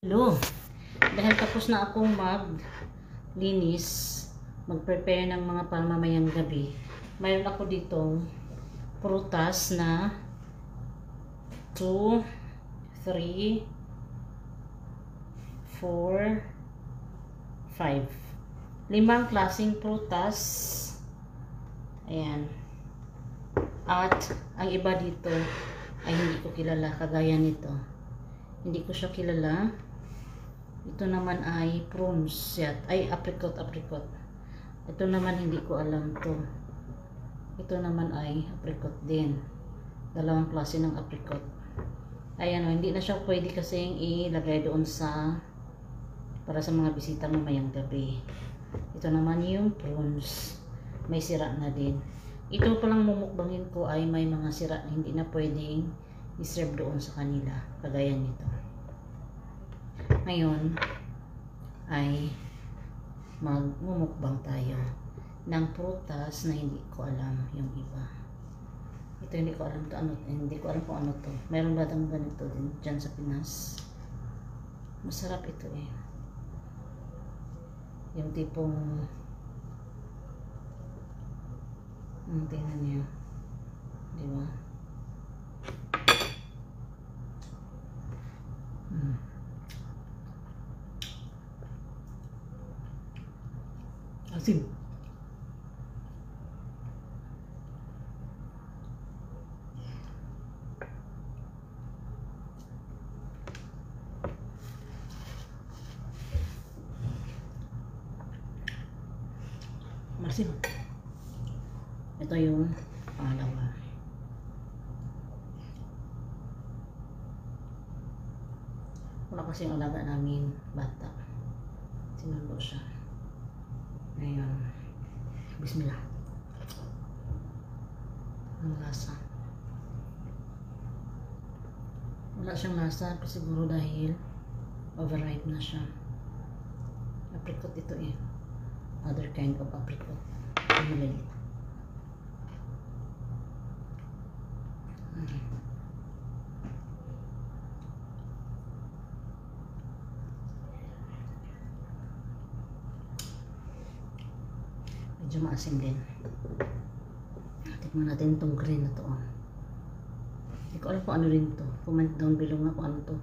Hello, dahil tapos na akong maglinis, mag-prepare ng mga pamamayang gabi, mayroon ako ditong prutas na 2, 3, 4, 5. 5 klaseng prutas. Ayan. At ang iba dito ay hindi ko kilala, kagaya nito. Hindi ko siya kilala. Ito naman ay prunes, ay apricot. Ito naman hindi ko alam to. Ito naman ay apricot din. Dalawang klase ng apricot. Ayan o, hindi na siya pwede kasing ilagay doon para sa mga bisita mamayang gabi. Ito naman yung prunes. May sira na din. Ito palang mumukbangin ko ay may mga sira na hindi na pwedeng i-serve doon sa kanila. Kagaya nito. Ngayon ay magmumukbang tayo ng prutas na hindi ko alam yung iba. Ito hindi ko alam to, hindi ko alam kung ano to. Mayroon ba tayong ganito din dyan sa Pinas? Masarap ito eh. Yung tipong tingnan niyo. Di ba? Asim. Masim. Ito yung pangalawa. Wala kasi yung alaga namin bata. Sinulo siya. Ngayon, bismillah. Ang lasa. Wala siyang lasa, siguro dahil overripe na siya. Apricot ito eh. Other kind of apricot. Ang maliit. Medyo maasim din. Tikman natin itong green na to. Hindi ko alam kung ano rin to. Comment down below nga kung ano to.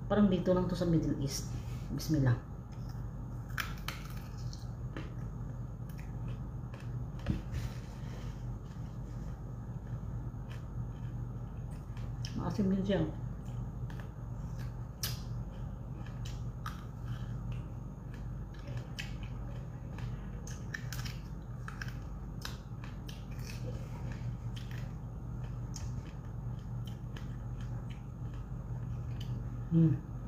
Parang dito lang to sa Middle East. Bismillah. Maasim din siya.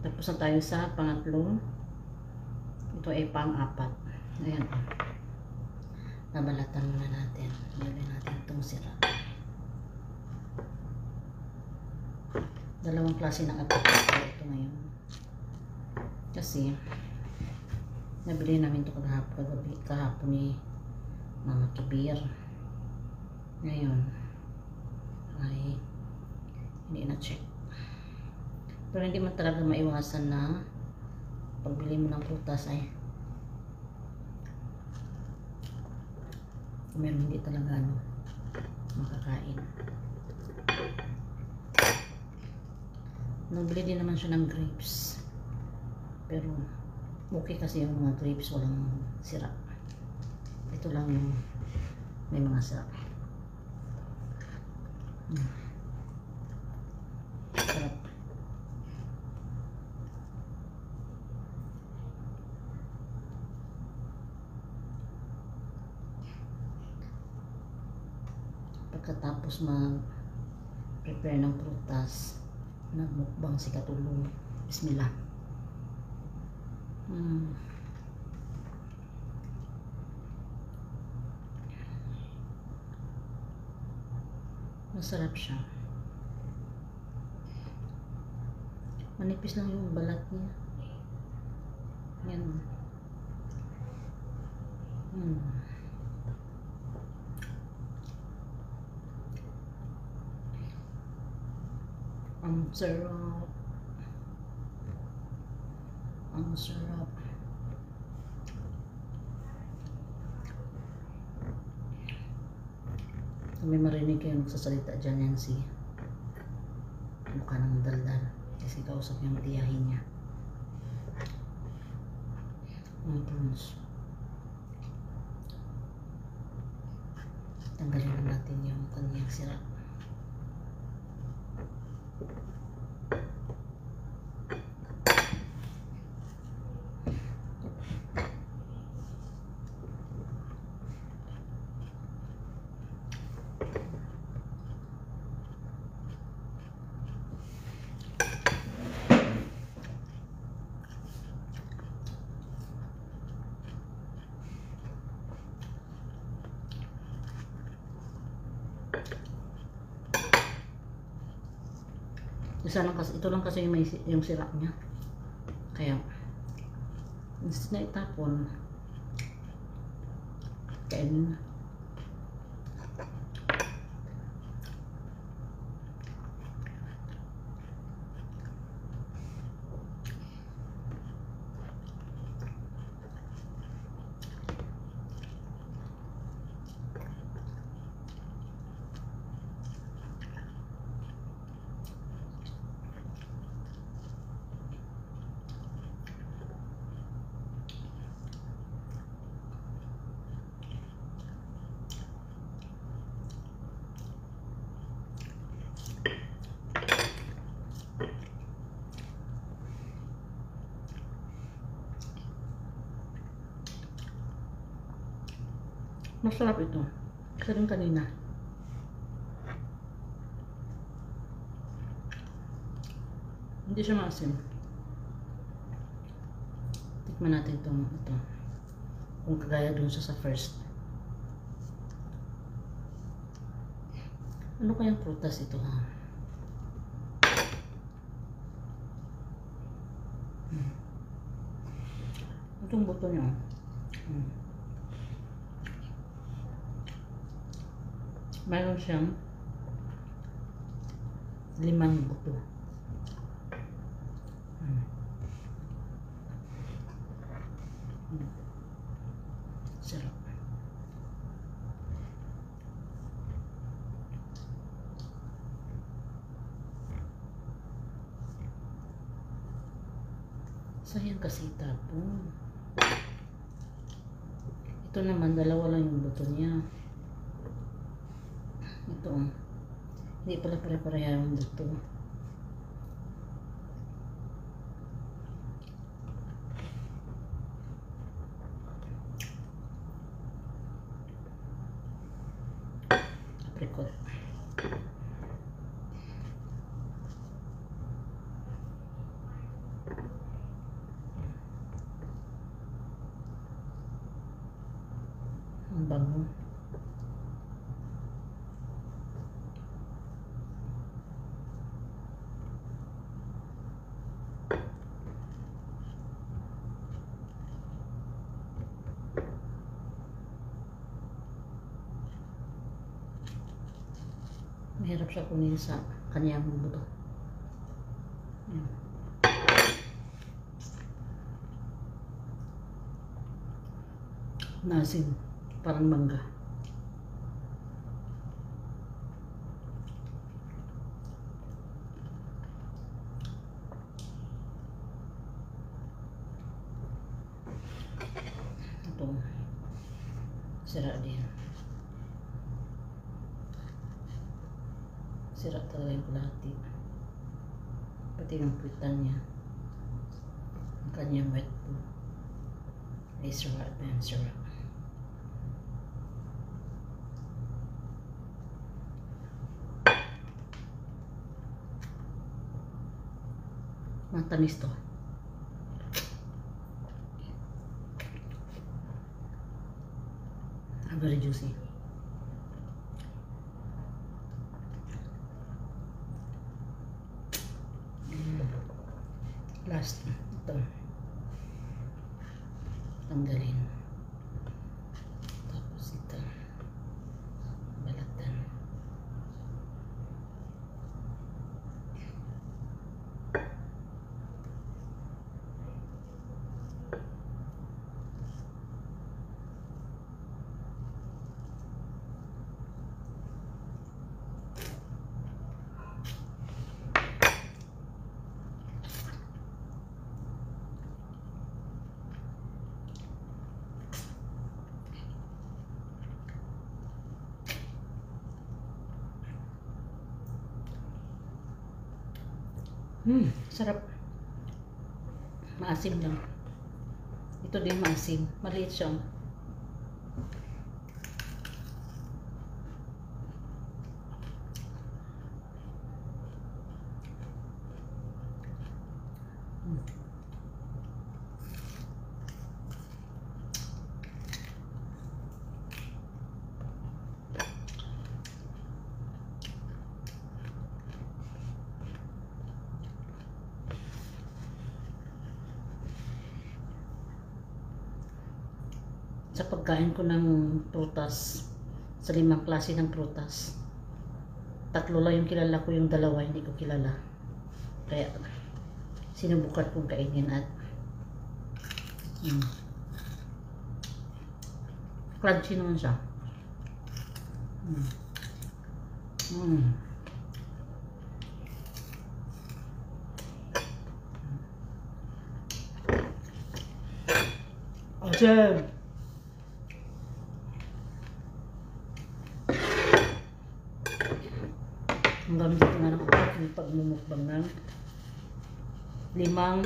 Tapos na tayo sa pangatlo. Ito ay pang-apat. Ayan. Nabalatan muna natin. Lagyan natin itong sira. Dalawang klase ng apricot ito ngayon. Kasi nabili namin ito kahapon ni Mama Kibir. Ngayon ay hindi na check. Pero hindi man talaga maiwasan na pagbili mo ng prutas ay meron hindi talaga makakain. Nagbili din naman siya ng grapes. Pero okay kasi yung mga grapes walang sira. Ito lang yung may mga sira. Sarap. Pagkatapos mag-prepare ng prutas, nagmukbang si Katulong. Bismillah. Masarap siya. Manipis lang yung balat niya. Yan. Ang sarap. Ang sarap. Kung may marinig kayo nagsasalita dyan, yan si mukha ng daldal. Kasi kausap yung tiyahin niya. Ang prawns. Tanggalin natin yung kanyang sirap. Ito lang kasi yung sirap niya. Kaya, instead na itapon, kainin na. Masarap ito. Kasi rin kanina. Hindi siya maasim. Tikman natin ito. Kung kagaya dun sa first. Ano kayang prutas ito ha? Itong buto niya. Mayroon siyang 5 buto. Sarap. Sayang kasi tapon. Ito naman, 2 lang yung buto niya. Ito, hindi pala pare-pareha yung buto. Apricot. Ang bango. Mahirap siya kunin sa kanyang buto. Nasim, parang mangga. Ito, sira din. Sira talaga yung kulati. Pati yung puwitan niya. Ang kanyang wet po. Ay sira at yan, sira. Matamis to. Very juicy. Last, ito. Tanggalin. Tapos ito. Balatan. Sarap. Maasim lang. Ito din maasim. Maliit siya. Sa pagkain ko ng prutas, sa 5 klase ng prutas, 3 lang yung kilala ko, yung 2 hindi ko kilala. Kaya sinubukan kong kainin at crunchy naman siya. Awesome! Ang gamit ko nga ng aking pagmumukbang ng 5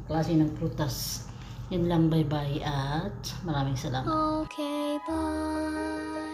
klase ng prutas. Yun lang, bye-bye at maraming salamat. Okay, bye.